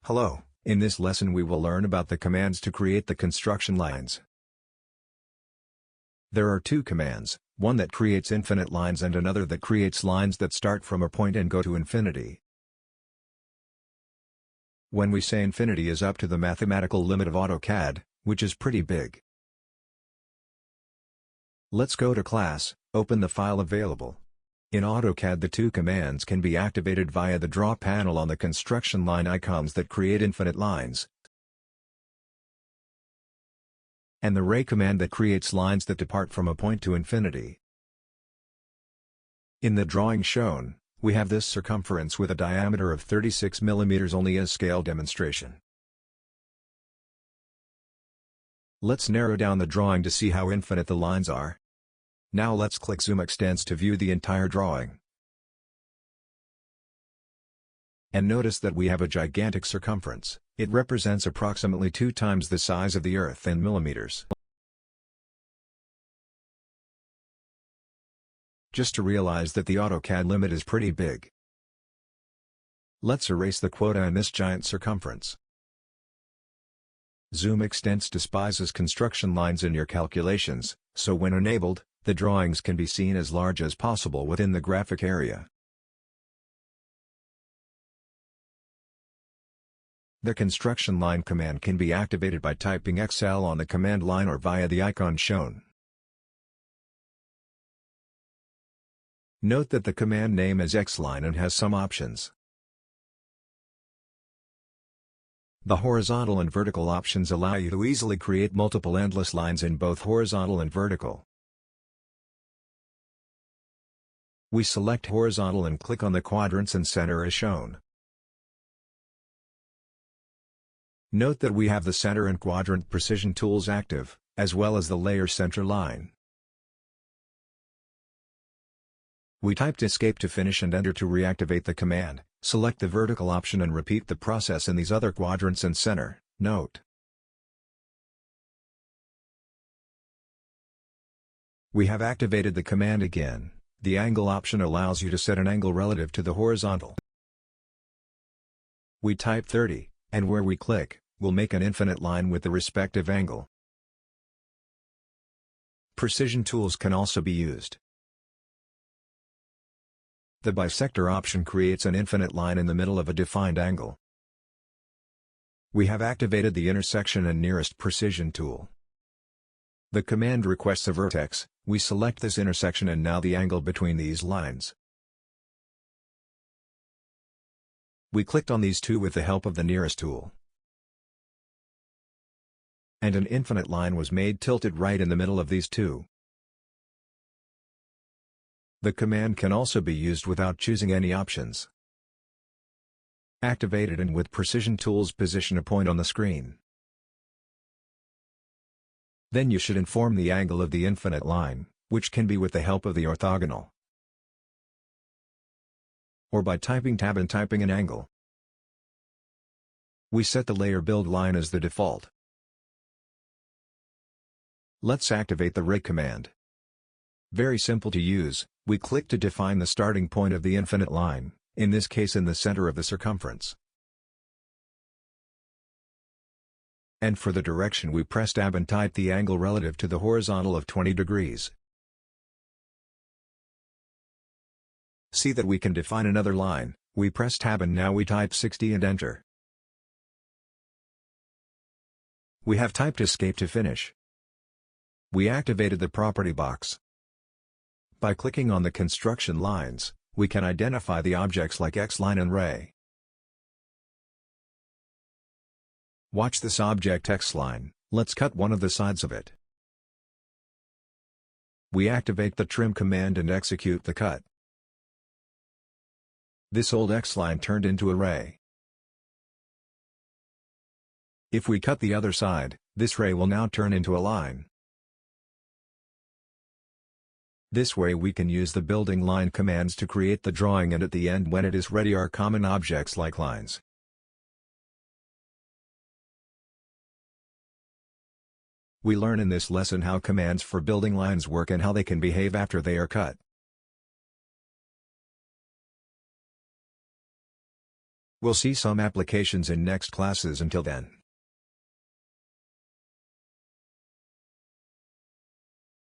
Hello, in this lesson we will learn about the commands to create the construction lines. There are two commands, one that creates infinite lines and another that creates lines that start from a point and go to infinity. When we say infinity is up to the mathematical limit of AutoCAD, which is pretty big. Let's go to class, open the file available. In AutoCAD the two commands can be activated via the draw panel on the construction line icons that create infinite lines, and the ray command that creates lines that depart from a point to infinity. In the drawing shown, we have this circumference with a diameter of 36 mm only as scale demonstration. Let's narrow down the drawing to see how infinite the lines are. Now let's click Zoom Extents to view the entire drawing. And notice that we have a gigantic circumference. It represents approximately 2 times the size of the Earth in millimeters. Just to realize that the AutoCAD limit is pretty big. Let's erase the quota in this giant circumference. Zoom Extents despises construction lines in your calculations, so when enabled, the drawings can be seen as large as possible within the graphic area. The construction line command can be activated by typing XL on the command line or via the icon shown. Note that the command name is XLine and has some options. The horizontal and vertical options allow you to easily create multiple endless lines in both horizontal and vertical. We select horizontal and click on the quadrants and center as shown. Note that we have the center and quadrant precision tools active, as well as the layer center line. We typed escape to finish and enter to reactivate the command. Select the vertical option and repeat the process in these other quadrants and center. Note: we have activated the command again. The angle option allows you to set an angle relative to the horizontal. We type 30, and where we click, we'll make an infinite line with the respective angle. Precision tools can also be used. The bisector option creates an infinite line in the middle of a defined angle. We have activated the intersection and nearest precision tool. The command requests a vertex. We select this intersection and now the angle between these lines. We clicked on these two with the help of the nearest tool. And an infinite line was made tilted right in the middle of these two. The command can also be used without choosing any options. Activate it and with precision tools position a point on the screen. Then you should inform the angle of the infinite line, which can be with the help of the orthogonal, or by typing tab and typing an angle. We set the layer build line as the default. Let's activate the ray command. Very simple to use. We click to define the starting point of the infinite line, in this case in the center of the circumference. And for the direction we press tab and type the angle relative to the horizontal of 20 degrees. See that we can define another line. We press tab and now we type 60 and enter. We have typed escape to finish. We activated the property box. By clicking on the construction lines, we can identify the objects like X-line and ray. Watch this object X-line. Let's cut one of the sides of it. We activate the trim command and execute the cut. This old X-line turned into a ray. If we cut the other side, this ray will now turn into a line. This way we can use the building line commands to create the drawing, and at the end when it is ready are common objects like lines. We learn in this lesson how commands for building lines work and how they can behave after they are cut. We'll see some applications in next classes. Until then.